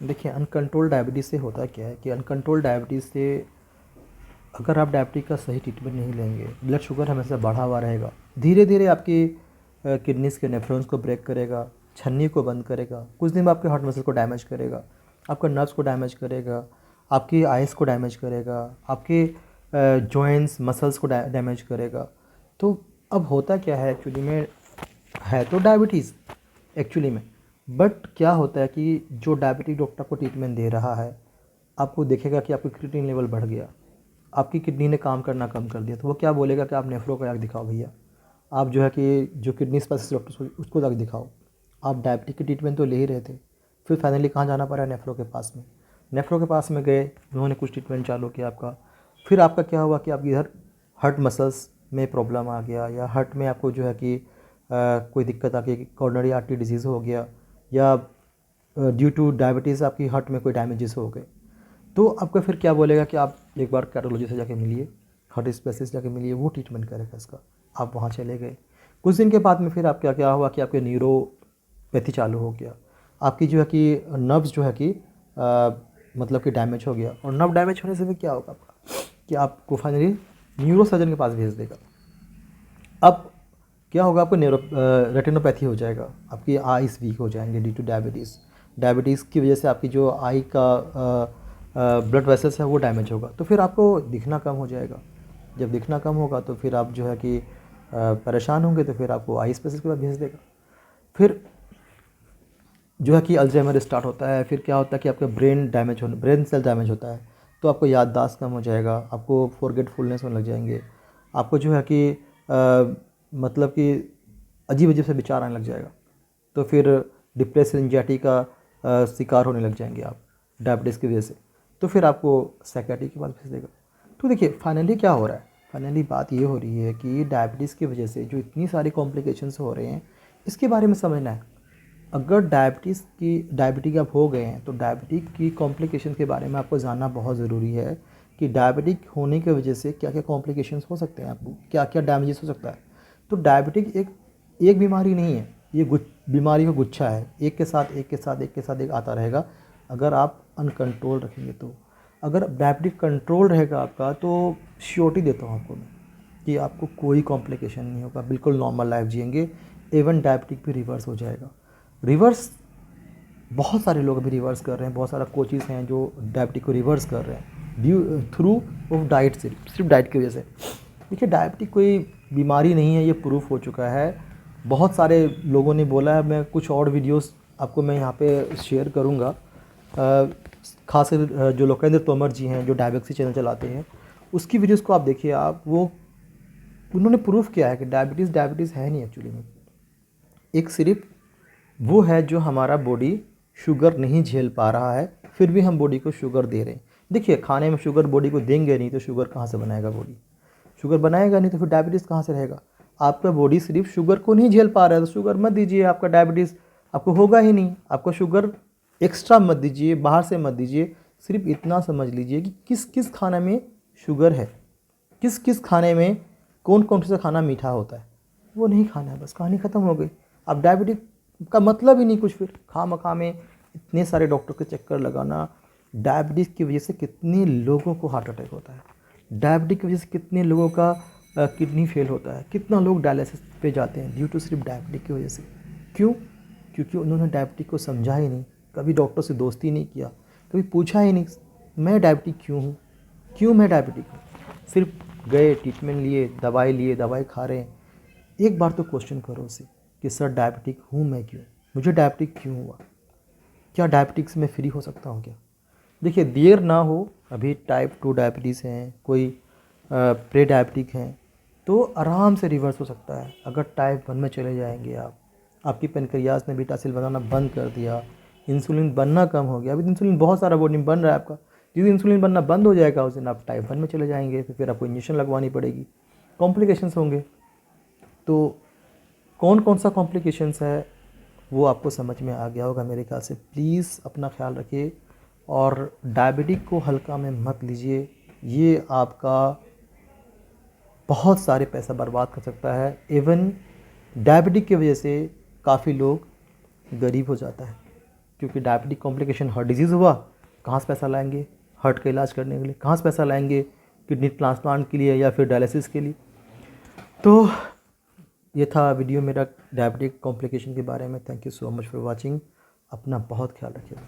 देखिए, uncontrol diabetes से होता क्या है कि अनकंट्रोल डायबिटीज़ से अगर आप डायबिटीज़ का सही ट्रीटमेंट नहीं लेंगे, ब्लड शुगर हमेशा बढ़ा हुआ रहेगा। धीरे धीरे आपकी किडनीज़ के नेफ्रॉन्स को ब्रेक करेगा, छन्नी को बंद करेगा, कुछ दिन में आपके हार्ट मसल को डैमेज करेगा, आपका नर्व्स को डैमेज करेगा, आपकी आइज़ को डैमेज करेगा, आपके जॉइंट्स मसल्स को डैमेज करेगा। तो अब होता क्या है एक्चुअली में, है तो डायबिटीज़ एक्चुअली में, बट क्या होता है कि जो डायबिटिक डॉक्टर को ट्रीटमेंट दे रहा है, आपको देखेगा कि आपकी क्रिएटिनिन लेवल बढ़ गया, आपकी किडनी ने काम करना कम कर दिया, तो वो क्या बोलेगा कि आप नेफ्रो को जाकर दिखाओ भैया, आप जो है कि जो किडनी स्पेशलिस्ट डॉक्टर उसको जाकर दिखाओ। आप डायबिटिक की ट्रीटमेंट तो ले ही रहे थे, फिर फाइनली कहाँ जाना पड़ा, नेफ्रो के पास में। नेफ्रो के पास में गए, उन्होंने कुछ ट्रीटमेंट चालू किया आपका, फिर आपका क्या हुआ कि आपकी इधर हार्ट मसल्स में प्रॉब्लम आ गया, या हार्ट में आपको जो है कि कोई दिक्कत आ गई, कॉर्नरी आर्टरी डिजीज़ हो गया, या ड्यू टू डायबिटीज़ आपकी हार्ट में कोई डैमेजेस हो गए। तो आपका फिर क्या बोलेगा कि आप एक बार कार्डियोलॉजिस्ट से जाके मिलिए, हार्ट स्पेशलिस्ट जाके मिलिए, वो ट्रीटमेंट करेगा इसका। आप वहाँ चले गए, कुछ दिन के बाद में फिर आपका क्या हुआ कि आपके न्यूरोपैथी चालू हो गया, आपकी जो है कि नर्व्स जो है कि मतलब कि डैमेज हो गया, और नर्व डैमेज होने से फिर क्या होगा आपका कि आपको फाइनली न्यूरो सर्जन के पास भेज देगा। अब क्या होगा, आपको रेटिनोपैथी हो जाएगा, आपकी आईज वीक हो जाएंगे ड्यू टू डायबिटीज़। डायबिटीज़ की वजह से आपकी जो आई का ब्लड वेसल्स है वो डैमेज होगा, तो फिर आपको दिखना कम हो जाएगा। जब दिखना कम होगा तो फिर आप जो है कि परेशान होंगे, तो फिर आपको आई स्पेशलिस्ट के पास भेज देगा। फिर जो है कि अल्जाइमर स्टार्ट होता है, फिर क्या होता है कि आपका ब्रेन सेल डैमेज होता है, तो आपको याददाश्त कम हो जाएगा, आपको फॉरगेटफुलनेस होने लग जाएंगे, आपको जो है कि मतलब कि अजीब अजीब से विचार आने लग जाएगा, तो फिर डिप्रेशन एंजाइटी का शिकार होने लग जाएंगे आप डायबिटीज़ की वजह से, तो फिर आपको साइकियाट्री के पास भेज देगा। तो देखिए फाइनली क्या हो रहा है, फाइनली बात ये हो रही है कि डायबिटीज़ की वजह से जो इतनी सारी कॉम्प्लिकेशंस हो रहे हैं, इसके बारे में समझना है। अगर डायबिटिक आप हो गए हैं, तो डायबिटिक की कॉम्प्लिकेशन के बारे में आपको जानना बहुत ज़रूरी है कि डायबिटिक होने की वजह से क्या क्या कॉम्प्लिकेशंस हो सकते हैं, आपको क्या क्या डैमेजेस हो सकता है। तो डायबिटिक एक बीमारी नहीं है, ये बीमारी का गुच्छा है, एक के साथ एक के साथ एक के साथ एक आता रहेगा, अगर आप अनकंट्रोल रखेंगे तो। अगर डायबिटिक कंट्रोल रहेगा आपका, तो श्योरिटी देता हूँ आपको मैं कि आपको कोई कॉम्प्लिकेशन नहीं होगा, बिल्कुल नॉर्मल लाइफ जिएंगे, इवन डायबिटिक भी रिवर्स हो जाएगा। रिवर्स बहुत सारे लोग अभी रिवर्स कर रहे हैं, बहुत सारा कोचेस हैं जो डायबिटिक को रिवर्स कर रहे हैं ड्यू थ्रू ऑफ डाइट, सिर्फ डाइट की वजह से। देखिए डायबिटिक कोई बीमारी नहीं है, ये प्रूफ हो चुका है, बहुत सारे लोगों ने बोला है। मैं कुछ और वीडियोस आपको मैं यहाँ पे शेयर करूँगा, खासकर जो लोकेंद्र तोमर जी हैं जो डायबेक्सी चैनल चलाते हैं, उसकी वीडियोस को आप देखिए, आप वो उन्होंने प्रूफ किया है कि डायबिटीज़ है नहीं एक्चुअली में, एक सिर्फ वो है जो हमारा बॉडी शुगर नहीं झेल पा रहा है, फिर भी हम बॉडी को शुगर दे रहे हैं। देखिए खाने में शुगर बॉडी को देंगे नहीं तो शुगर कहाँ से बनाएगा बॉडी, शुगर बनाएगा नहीं तो फिर डायबिटीज़ कहाँ से रहेगा। आपका बॉडी सिर्फ शुगर को नहीं झेल पा रहा है तो शुगर मत दीजिए, आपका डायबिटीज़ आपको होगा ही नहीं। आपको शुगर एक्स्ट्रा मत दीजिए, बाहर से मत दीजिए, सिर्फ इतना समझ लीजिए कि किस किस खाने में शुगर है, किस किस खाने में कौन कौन सा खाना मीठा होता है, वो नहीं खाना है, बस कहानी ख़त्म हो गई। अब डायबिटिक का मतलब ही नहीं कुछ, फिर खामखा में इतने सारे डॉक्टर के चक्कर लगाना। डायबिटीज़ की वजह से कितने लोगों को हार्ट अटैक होता है, डायबिटीज़ की वजह से कितने लोगों का किडनी फेल होता है, कितना लोग डायलिसिस पे जाते हैं ड्यू टू सिर्फ डायबिटिक की वजह से। क्यों? क्योंकि उन्होंने डायबिटिक को समझा ही नहीं, कभी डॉक्टर से दोस्ती नहीं किया, कभी पूछा ही नहीं मैं डायबिटिक क्यों हूँ, क्यों मैं डायबिटिक हूँ। सिर्फ गए, ट्रीटमेंट लिए, दवाई खा रहे हैं। एक बार तो क्वेश्चन करो उसे कि सर डायबिटिक हूँ मैं क्यों, मुझे डायबिटिक क्यों हुआ, क्या डायबिटिक्स में फ्री हो सकता हूँ क्या। देखिए देर ना हो, अभी टाइप 2 डायबिटीज़ हैं, कोई प्री डायबिटिक हैं, तो आराम से रिवर्स हो सकता है। अगर टाइप 1 में चले जाएंगे आप, आपकी पेनक्रियाज ने बीटा सेल बनाना बंद कर दिया, इंसुलिन बनना कम हो गया, अभी इंसुलिन बहुत सारा बॉडी में बन रहा है आपका, जिस दिन इंसुलिन बनना बंद हो जाएगा उस दिन आप टाइप 1 में चले जाएंगे, तो फिर आपको इंजेक्शन लगवानी पड़ेगी, कॉम्प्लिकेशंस होंगे। तो कौन कौन सा कॉम्प्लिकेशंस है वो आपको समझ में आ गया होगा मेरे ख्याल से। प्लीज़ अपना ख्याल रखिए और डायबिटिक को हल्का में मत लीजिए, ये आपका बहुत सारे पैसा बर्बाद कर सकता है। इवन डायबिटिक की वजह से काफ़ी लोग गरीब हो जाता है, क्योंकि डायबिटिक कॉम्प्लिकेशन हार्ट डिजीज़ हुआ, कहाँ से पैसा लाएंगे हार्ट का इलाज करने के लिए, कहाँ से पैसा लाएंगे किडनी ट्रांसप्लांट के लिए या फिर डायलिसिस के लिए। तो ये था वीडियो मेरा डायबिटिक कॉम्प्लिकेशन के बारे में। Thank you so much for watching. अपना बहुत ख्याल रखिएगा।